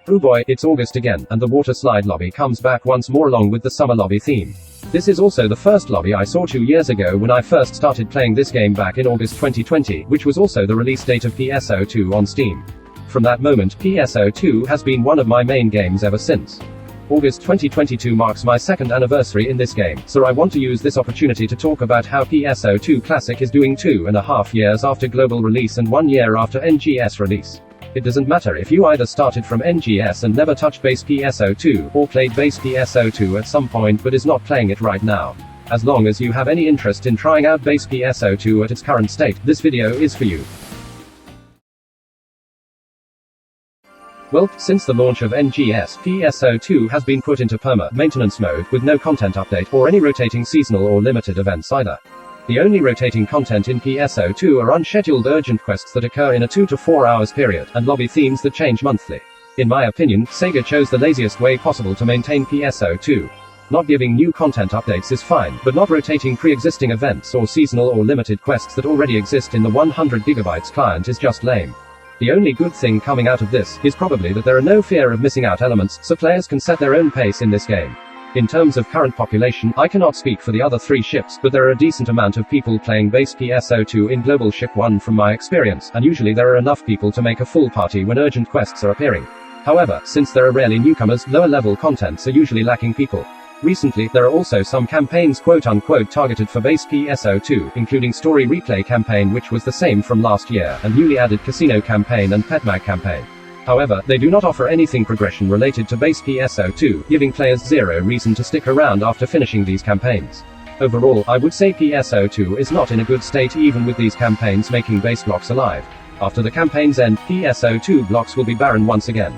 Oh boy, it's August again, and the water slide lobby comes back once more along with the summer lobby theme. This is also the first lobby I saw 2 years ago when I first started playing this game back in August 2020, which was also the release date of PSO2 on Steam. From that moment, PSO2 has been one of my main games ever since. August 2022 marks my second anniversary in this game, so I want to use this opportunity to talk about how PSO2 Classic is doing 2.5 years after global release and 1 year after NGS release. It doesn't matter if you either started from NGS and never touched base PSO2, or played base PSO2 at some point but is not playing it right now. As long as you have any interest in trying out base PSO2 at its current state, this video is for you. Well, since the launch of NGS, PSO2 has been put into maintenance mode, with no content update, or any rotating seasonal or limited events either. The only rotating content in PSO2 are unscheduled urgent quests that occur in a 2 to 4 hours period, and lobby themes that change monthly. In my opinion, Sega chose the laziest way possible to maintain PSO2. Not giving new content updates is fine, but not rotating pre-existing events or seasonal or limited quests that already exist in the 100GB client is just lame. The only good thing coming out of this is probably that there are no fear of missing out elements, so players can set their own pace in this game. In terms of current population, I cannot speak for the other 3 ships, but there are a decent amount of people playing base PSO2 in Global Ship 1 from my experience, and usually there are enough people to make a full party when urgent quests are appearing. However, since there are rarely newcomers, lower level contents are usually lacking people. Recently, there are also some campaigns quote-unquote targeted for base PSO2, including Story Replay campaign, which was the same from last year, and newly added Casino campaign and Petmag campaign. However, they do not offer anything progression related to base PSO2, giving players zero reason to stick around after finishing these campaigns. Overall, I would say PSO2 is not in a good state even with these campaigns making base blocks alive. After the campaigns end, PSO2 blocks will be barren once again.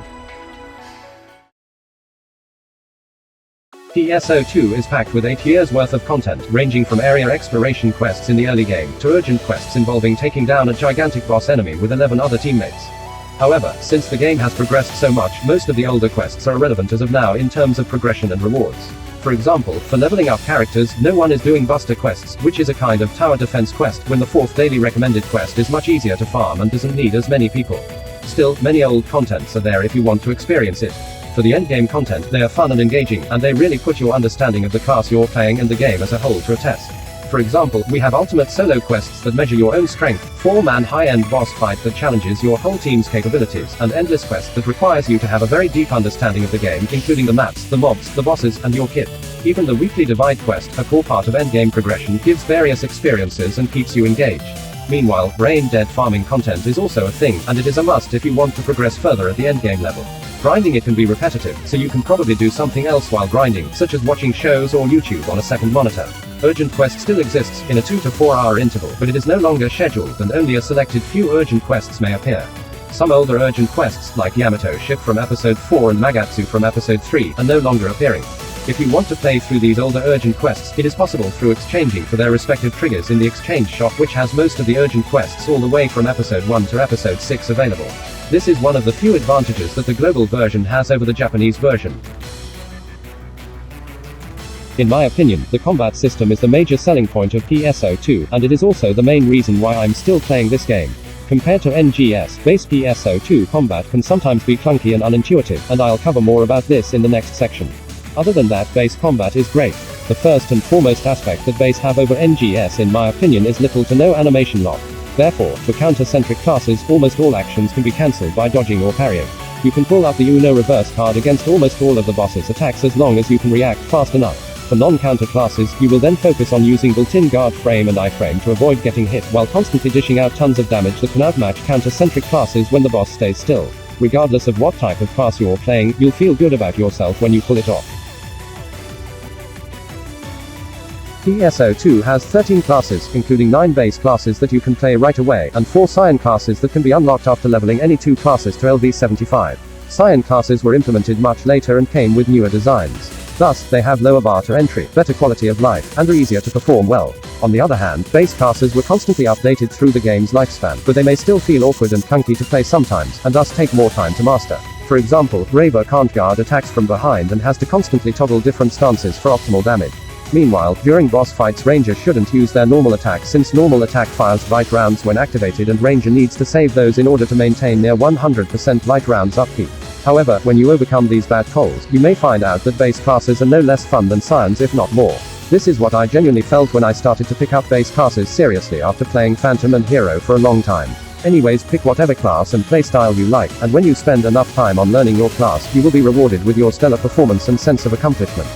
PSO2 is packed with 8 years worth of content, ranging from area exploration quests in the early game, to urgent quests involving taking down a gigantic boss enemy with 11 other teammates. However, since the game has progressed so much, most of the older quests are irrelevant as of now in terms of progression and rewards. For example, for leveling up characters, no one is doing Buster quests, which is a kind of tower defense quest, when the 4th daily recommended quest is much easier to farm and doesn't need as many people. Still, many old contents are there if you want to experience it. For the endgame content, they are fun and engaging, and they really put your understanding of the class you're playing and the game as a whole to a test. For example, we have ultimate solo quests that measure your own strength, 4-man high-end boss fight that challenges your whole team's capabilities, and endless quest that requires you to have a very deep understanding of the game, including the maps, the mobs, the bosses, and your kit. Even the weekly divide quest, a core part of endgame progression, gives various experiences and keeps you engaged. Meanwhile, brain dead farming content is also a thing, and it is a must if you want to progress further at the endgame level. Grinding it can be repetitive, so you can probably do something else while grinding, such as watching shows or YouTube on a second monitor. Urgent quest still exists, in a 2 to 4 hour interval, but it is no longer scheduled and only a selected few urgent quests may appear. Some older urgent quests, like Yamato Ship from episode 4 and Magatsu from episode 3, are no longer appearing. If you want to play through these older urgent quests, it is possible through exchanging for their respective triggers in the exchange shop, which has most of the urgent quests all the way from episode 1 to episode 6 available. This is one of the few advantages that the global version has over the Japanese version. In my opinion, the combat system is the major selling point of PSO2, and it is also the main reason why I'm still playing this game. Compared to NGS, base PSO2 combat can sometimes be clunky and unintuitive, and I'll cover more about this in the next section. Other than that, base combat is great. The first and foremost aspect that base have over NGS in my opinion is little to no animation lock. Therefore, for counter-centric classes, almost all actions can be cancelled by dodging or parrying. You can pull out the Uno reverse card against almost all of the boss's attacks as long as you can react fast enough. For non-counter classes, you will then focus on using built-in guard frame and iframe to avoid getting hit, while constantly dishing out tons of damage that can outmatch counter-centric classes when the boss stays still. Regardless of what type of class you're playing, you'll feel good about yourself when you pull it off. PSO2 has 13 classes, including 9 base classes that you can play right away, and 4 Scion classes that can be unlocked after leveling any 2 classes to LV75. Scion classes were implemented much later and came with newer designs. Thus, they have lower bar to entry, better quality of life, and are easier to perform well. On the other hand, base classes were constantly updated through the game's lifespan, but they may still feel awkward and clunky to play sometimes, and thus take more time to master. For example, Raver can't guard attacks from behind and has to constantly toggle different stances for optimal damage. Meanwhile, during boss fights, Ranger shouldn't use their normal attack since normal attack fires light rounds when activated, and Ranger needs to save those in order to maintain near 100% light rounds upkeep. However, when you overcome these bad polls, you may find out that base classes are no less fun than scions, if not more. This is what I genuinely felt when I started to pick up base classes seriously after playing Phantom and Hero for a long time. Anyways, pick whatever class and playstyle you like, and when you spend enough time on learning your class, you will be rewarded with your stellar performance and sense of accomplishment.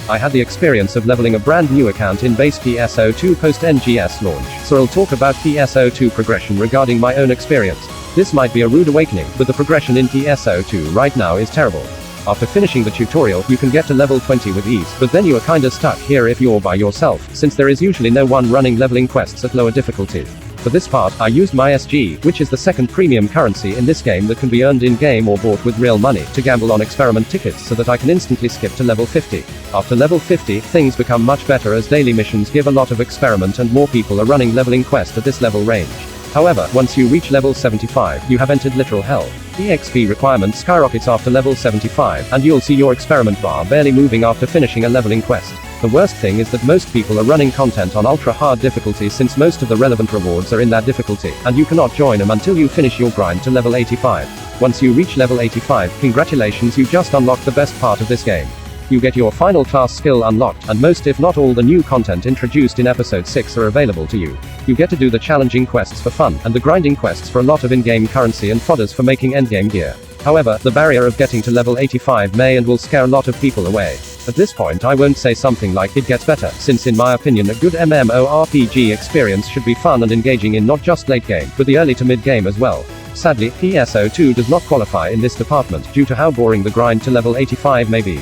I had the experience of leveling a brand new account in base PSO2 post NGS launch, so I'll talk about PSO2 progression regarding my own experience. This might be a rude awakening, but the progression in PSO2 right now is terrible. After finishing the tutorial, you can get to level 20 with ease, but then you are kinda stuck here if you're by yourself, since there is usually no one running leveling quests at lower difficulty. For this part, I used my SG, which is the second premium currency in this game that can be earned in-game or bought with real money, to gamble on experiment tickets so that I can instantly skip to level 50. After level 50, things become much better as daily missions give a lot of experiment and more people are running leveling quest at this level range. However, once you reach level 75, you have entered literal hell. The XP requirement skyrockets after level 75, and you'll see your experiment bar barely moving after finishing a leveling quest. The worst thing is that most people are running content on ultra hard difficulty since most of the relevant rewards are in that difficulty, and you cannot join them until you finish your grind to level 85. Once you reach level 85, congratulations, you just unlocked the best part of this game. You get your final class skill unlocked, and most if not all the new content introduced in episode 6 are available to you. You get to do the challenging quests for fun, and the grinding quests for a lot of in-game currency and fodders for making endgame gear. However, the barrier of getting to level 85 may and will scare a lot of people away. At this point I won't say something like it gets better, since in my opinion a good MMORPG experience should be fun and engaging in not just late game, but the early to mid game as well. Sadly, PSO2 does not qualify in this department, due to how boring the grind to level 85 may be.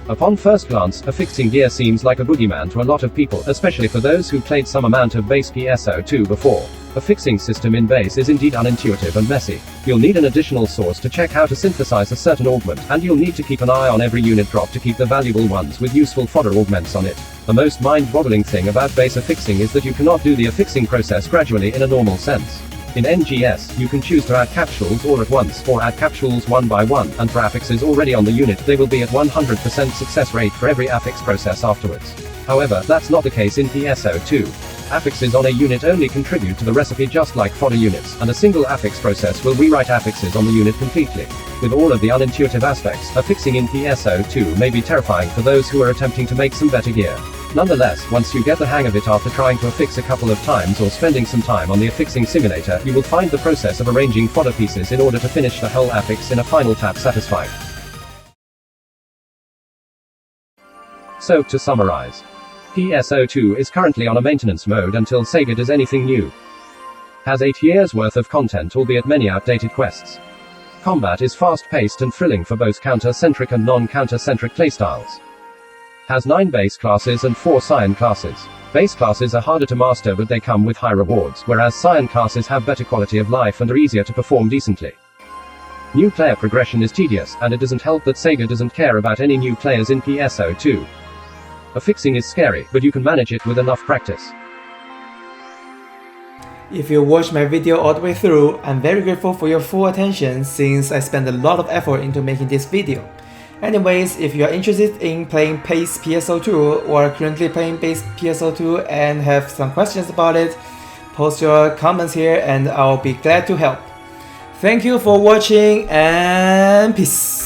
Upon first glance, affixing gear seems like a boogeyman to a lot of people, especially for those who played some amount of base PSO2 before. A fixing system in base is indeed unintuitive and messy. You'll need an additional source to check how to synthesize a certain augment, and you'll need to keep an eye on every unit drop to keep the valuable ones with useful fodder augments on it. The most mind-boggling thing about base affixing is that you cannot do the affixing process gradually in a normal sense. In NGS, you can choose to add capsules all at once, or add capsules one by one, and for affixes already on the unit, they will be at 100% success rate for every affix process afterwards. However, that's not the case in PSO2. Affixes on a unit only contribute to the recipe just like fodder units, and a single affix process will rewrite affixes on the unit completely. With all of the unintuitive aspects, affixing in PSO2 may be terrifying for those who are attempting to make some better gear. Nonetheless, once you get the hang of it after trying to affix a couple of times or spending some time on the affixing simulator, you will find the process of arranging fodder pieces in order to finish the whole affix in a final tap satisfied. So, to summarize, PSO2 is currently on a maintenance mode until Sega does anything new. Has 8 years worth of content, albeit many outdated quests. Combat is fast-paced and thrilling for both counter-centric and non-counter-centric playstyles. Has 9 base classes and 4 scion classes. Base classes are harder to master, but they come with high rewards, whereas scion classes have better quality of life and are easier to perform decently. New player progression is tedious, and it doesn't help that Sega doesn't care about any new players in PSO2. Affixing is scary, but you can manage it with enough practice. If you watched my video all the way through, I'm very grateful for your full attention since I spent a lot of effort into making this video. Anyways, if you are interested in playing base PSO2 or currently playing base PSO2 and have some questions about it, post your comments here and I'll be glad to help. Thank you for watching and peace!